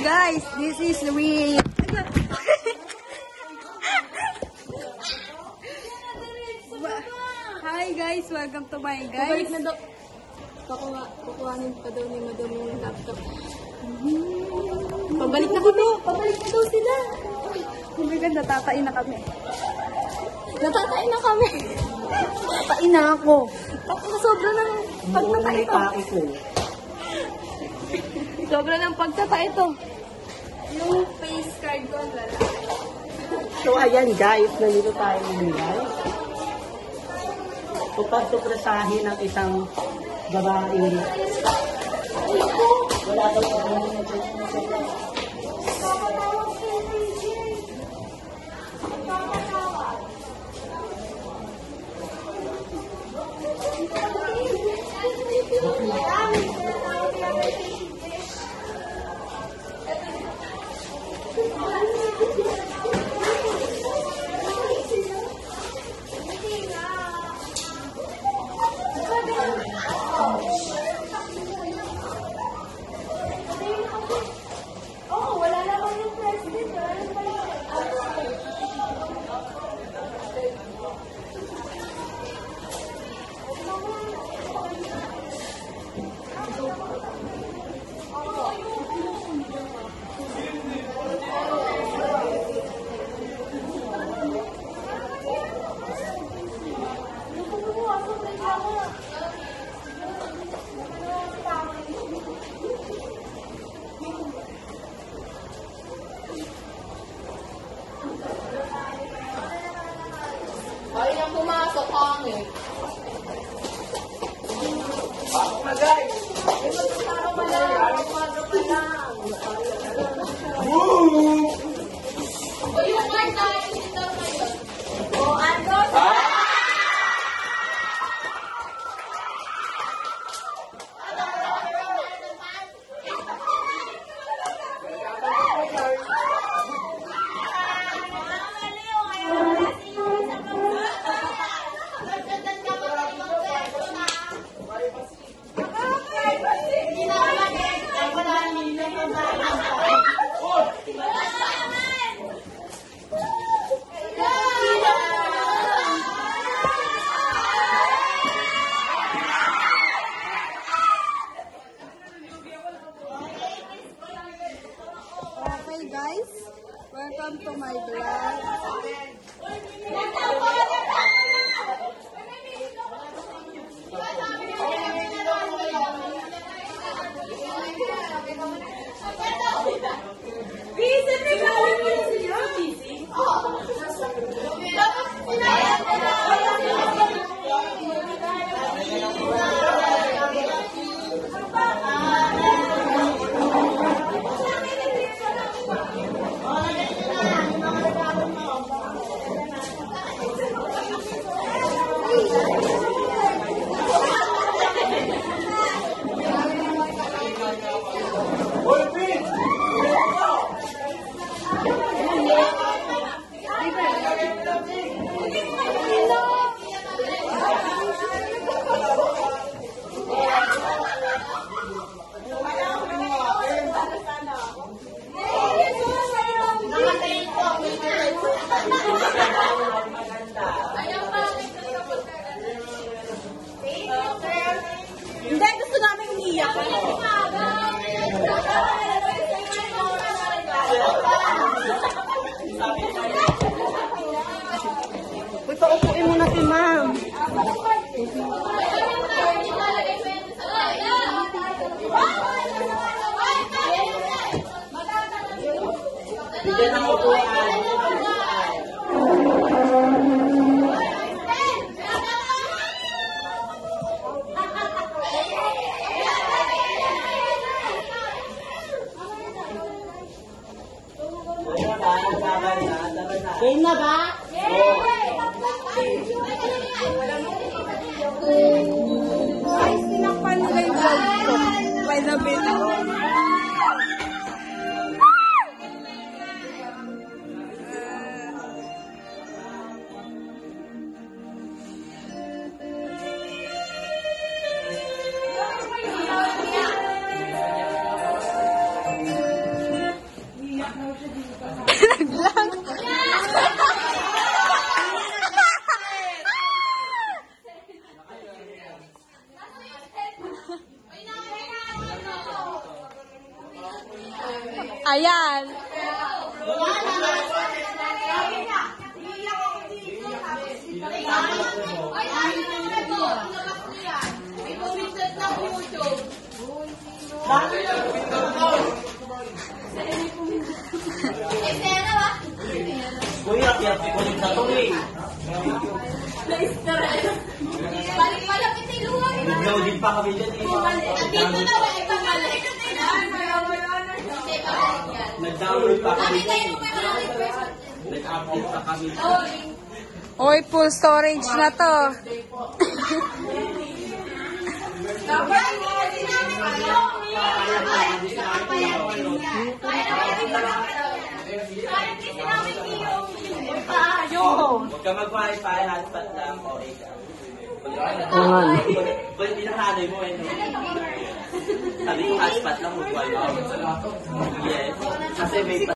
guys, this is Louie. Hi guys, welcome to my guys. Pabalik na daw. Kukuhanin pa daw ni Madam yung laptop. Pabalik na kami. Pabalik na daw sila. Oh my God, natatain na kami. Natatain na kami. Natatain na ako. Sobra ng pagtata ito. Sobra ng pagtata ito. Yung face card ko, lala. So ayan guys, nandito tayo ngayon. Upang supresahin ng isang babae. Wala daw pa naman na Ay, nang pumasok hangin. Pasok na guys! Parang pa lang. Pa lang. Woo! O yung Marta, yung daw ngayon. O, ano? Okay guys, welcome to my vlog. Hindi, gusto namin umiyak. Uy, paupuin mo na si ma'am. Bigyan ng upuan. Game na ba? Guys, tinakpan nila yung vlog ko. By the bit. Ayan. Ay, ano naman na to? Ilabas mo yan. May commented ng YouTube. May pera ba? Kuya, kaya pikulit na to eh. Balik malapit yung luha. Ikaw din pa kami dyan eh. Nandito na ba? Ikaw balik. Hindi, pabalik yan. Nag-download pa kami Nakita dyan mo ba yung mga request? Nag-update pa kami dyan. Oy. Oy, full storage na to. Dapat mo kasi namin kayo. Ay, nakapayag din yan. Kaya kasi namin kayo. Huwag ka mag-wifi, hotspot lang. Okay ka. Ayan. Pwede pinakaanoy mo eh. Sabi ko hotspot lang, mag-wifi. Yes. Kasi may